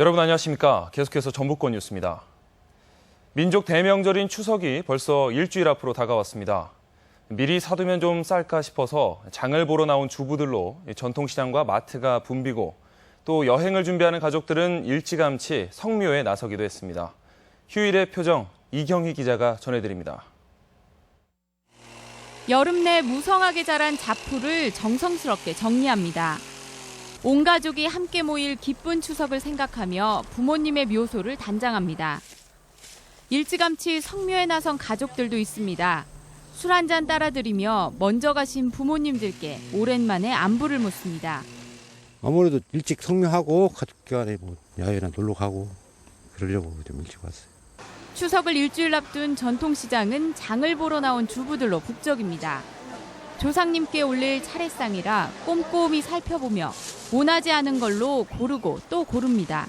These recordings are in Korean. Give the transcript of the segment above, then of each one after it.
여러분 안녕하십니까? 계속해서 전북권 뉴스입니다. 민족 대명절인 추석이 벌써 일주일 앞으로 다가왔습니다. 미리 사두면 좀 쌀까 싶어서 장을 보러 나온 주부들로 전통시장과 마트가 붐비고 또 여행을 준비하는 가족들은 일찌감치 성묘에 나서기도 했습니다. 휴일의 표정, 이경희 기자가 전해드립니다. 여름 내 무성하게 자란 자풀을 정성스럽게 정리합니다. 온 가족이 함께 모일 기쁜 추석을 생각하며 부모님의 묘소를 단장합니다. 일찌감치 성묘에 나선 가족들도 있습니다. 술 한잔 따라드리며 먼저 가신 부모님들께 오랜만에 안부를 묻습니다. 아무래도 일찍 성묘하고 가족끼리 야외나 놀러 가고 그러려고 좀 일찍 왔어요. 추석을 일주일 앞둔 전통시장은 장을 보러 나온 주부들로 북적입니다. 조상님께 올릴 차례상이라 꼼꼼히 살펴보며 원하지 않은 걸로 고르고 또 고릅니다.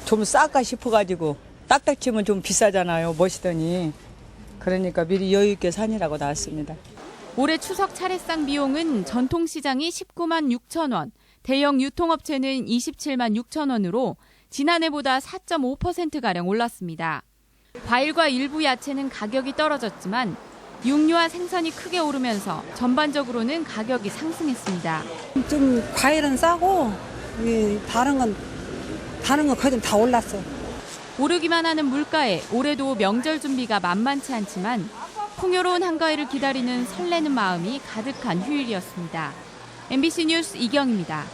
좀 쌀까 싶어가지고 딱딱 치면 좀 비싸잖아요. 멋이더니. 그러니까 미리 여유 있게 사느라고 나왔습니다. 올해 추석 차례상 비용은 전통시장이 19만 6천 원, 대형 유통업체는 27만 6천 원으로 지난해보다 4.5%가량 올랐습니다. 과일과 일부 야채는 가격이 떨어졌지만 육류와 생선이 크게 오르면서 전반적으로는 가격이 상승했습니다. 좀 과일은 싸고 다른 건 거의 다 올랐어. 오르기만 하는 물가에 올해도 명절 준비가 만만치 않지만 풍요로운 한가위를 기다리는 설레는 마음이 가득한 휴일이었습니다. MBC 뉴스 이경입니다.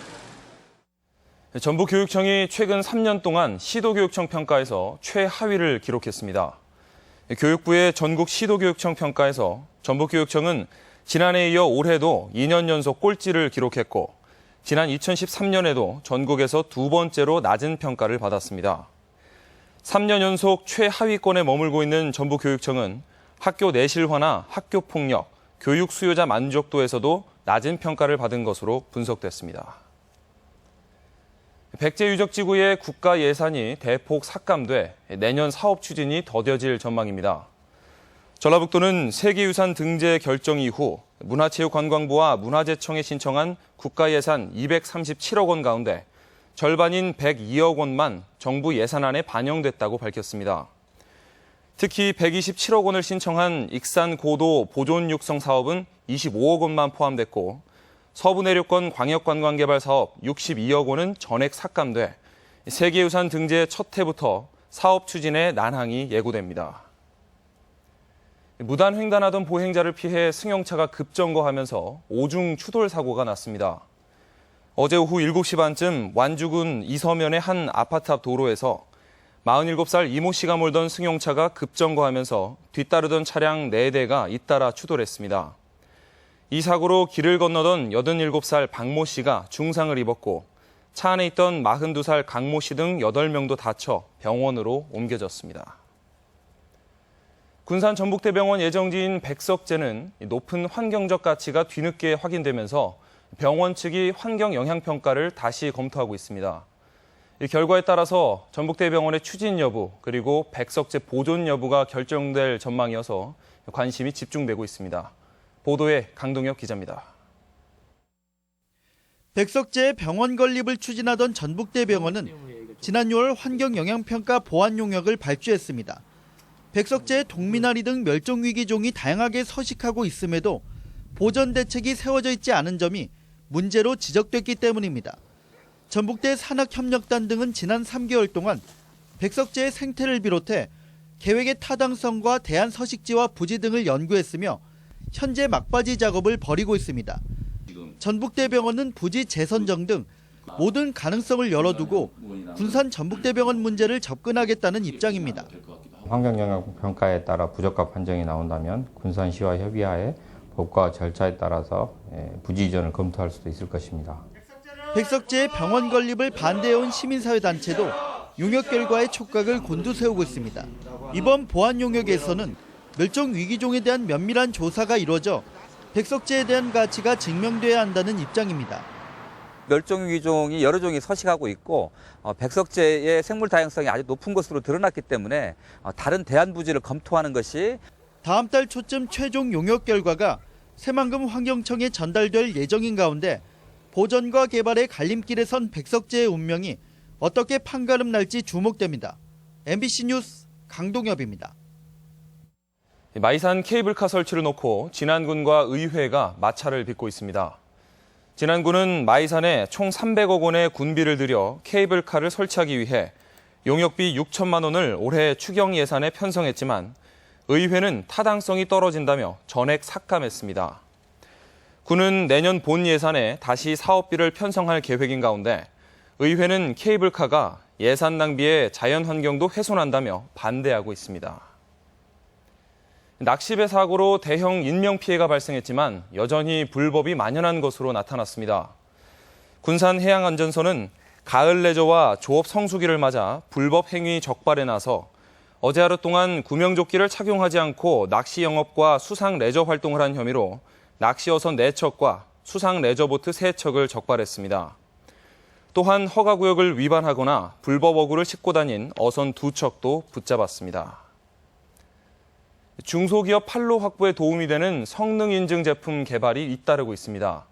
전북교육청이 최근 3년 동안 시도교육청 평가에서 최하위를 기록했습니다. 교육부의 전국 시도교육청 평가에서 전북교육청은 지난해에 이어 올해도 2년 연속 꼴찌를 기록했고 지난 2013년에도 전국에서 두 번째로 낮은 평가를 받았습니다. 3년 연속 최하위권에 머물고 있는 전북교육청은 학교 내실화나 학교폭력, 교육 수요자 만족도에서도 낮은 평가를 받은 것으로 분석됐습니다. 백제 유적지구의 국가 예산이 대폭 삭감돼 내년 사업 추진이 더뎌질 전망입니다. 전라북도는 세계유산 등재 결정 이후 문화체육관광부와 문화재청에 신청한 국가 예산 237억 원 가운데 절반인 102억 원만 정부 예산안에 반영됐다고 밝혔습니다. 특히 127억 원을 신청한 익산 고도 보존 육성 사업은 25억 원만 포함됐고 서부내륙권 광역관광개발 사업 62억 원은 전액 삭감돼 세계유산 등재 첫 해부터 사업 추진에 난항이 예고됩니다. 무단 횡단하던 보행자를 피해 승용차가 급정거하면서 오중 추돌 사고가 났습니다. 어제 오후 7시 반쯤 완주군 이서면의 한 아파트 앞 도로에서 47살 이모 씨가 몰던 승용차가 급정거하면서 뒤따르던 차량 4대가 잇따라 추돌했습니다. 이 사고로 길을 건너던 87살 박모 씨가 중상을 입었고 차 안에 있던 42살 강모 씨 등 8명도 다쳐 병원으로 옮겨졌습니다. 군산 전북대병원 예정지인 백석제는 높은 환경적 가치가 뒤늦게 확인되면서 병원 측이 환경 영향 평가를 다시 검토하고 있습니다. 이 결과에 따라서 전북대병원의 추진 여부 그리고 백석제 보존 여부가 결정될 전망이어서 관심이 집중되고 있습니다. 보도에 강동혁 기자입니다. 백석제의 병원 건립을 추진하던 전북대병원은 지난 6월 환경영향평가 보완 용역을 발주했습니다. 백석제의 동미나리 등 멸종위기종이 다양하게 서식하고 있음에도 보전 대책이 세워져 있지 않은 점이 문제로 지적됐기 때문입니다. 전북대 산학협력단 등은 지난 3개월 동안 백석제의 생태를 비롯해 계획의 타당성과 대안 서식지와 부지 등을 연구했으며 현재 막바지 작업을 벌이고 있습니다. 전북대병원은 부지 재선정 등 모든 가능성을 열어두고 군산 전북대병원 문제를 접근하겠다는 입장입니다. 환경영향평가에 따라 부적합 판정이 나온다면 군산시와 협의하에 법과 절차에 따라서 부지 이전을 검토할 수도 있을 것입니다. 백석제의 병원 건립을 반대해온 시민사회단체도 용역 결과에 촉각을 곤두세우고 있습니다. 이번 보완 용역에서는 멸종위기종에 대한 면밀한 조사가 이루어져 백석제에 대한 가치가 증명돼야 한다는 입장입니다. 멸종위기종이 여러 종이 서식하고 있고 백석제의 생물 다양성이 아주 높은 것으로 드러났기 때문에 다른 대안 부지를 검토하는 것이 다음 달 초쯤 최종 용역 결과가 새만금 환경청에 전달될 예정인 가운데 보전과 개발의 갈림길에 선 백석제의 운명이 어떻게 판가름 날지 주목됩니다. MBC 뉴스 강동엽입니다. 마이산 케이블카 설치를 놓고 진안군과 의회가 마찰을 빚고 있습니다. 진안군은 마이산에 총 300억 원의 군비를 들여 케이블카를 설치하기 위해 용역비 6천만 원을 올해 추경 예산에 편성했지만 의회는 타당성이 떨어진다며 전액 삭감했습니다. 군은 내년 본 예산에 다시 사업비를 편성할 계획인 가운데 의회는 케이블카가 예산 낭비에 자연환경도 훼손한다며 반대하고 있습니다. 낚시배 사고로 대형 인명피해가 발생했지만 여전히 불법이 만연한 것으로 나타났습니다. 군산해양안전소는 가을 레저와 조업 성수기를 맞아 불법 행위 적발에 나서 어제 하루 동안 구명조끼를 착용하지 않고 낚시 영업과 수상 레저 활동을 한 혐의로 낚시어선 4척과 수상 레저보트 3척을 적발했습니다. 또한 허가구역을 위반하거나 불법 어구를 싣고 다닌 어선 2척도 붙잡았습니다. 중소기업 판로 확보에 도움이 되는 성능 인증 제품 개발이 잇따르고 있습니다.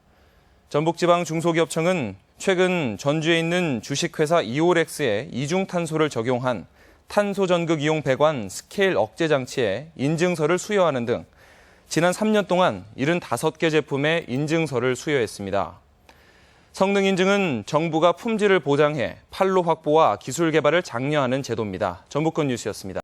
전북지방중소기업청은 최근 전주에 있는 주식회사 이오렉스에 이중탄소를 적용한 탄소 전극 이용 배관 스케일 억제 장치에 인증서를 수여하는 등 지난 3년 동안 75개 제품의 인증서를 수여했습니다. 성능 인증은 정부가 품질을 보장해 판로 확보와 기술 개발을 장려하는 제도입니다. 전북권 뉴스였습니다.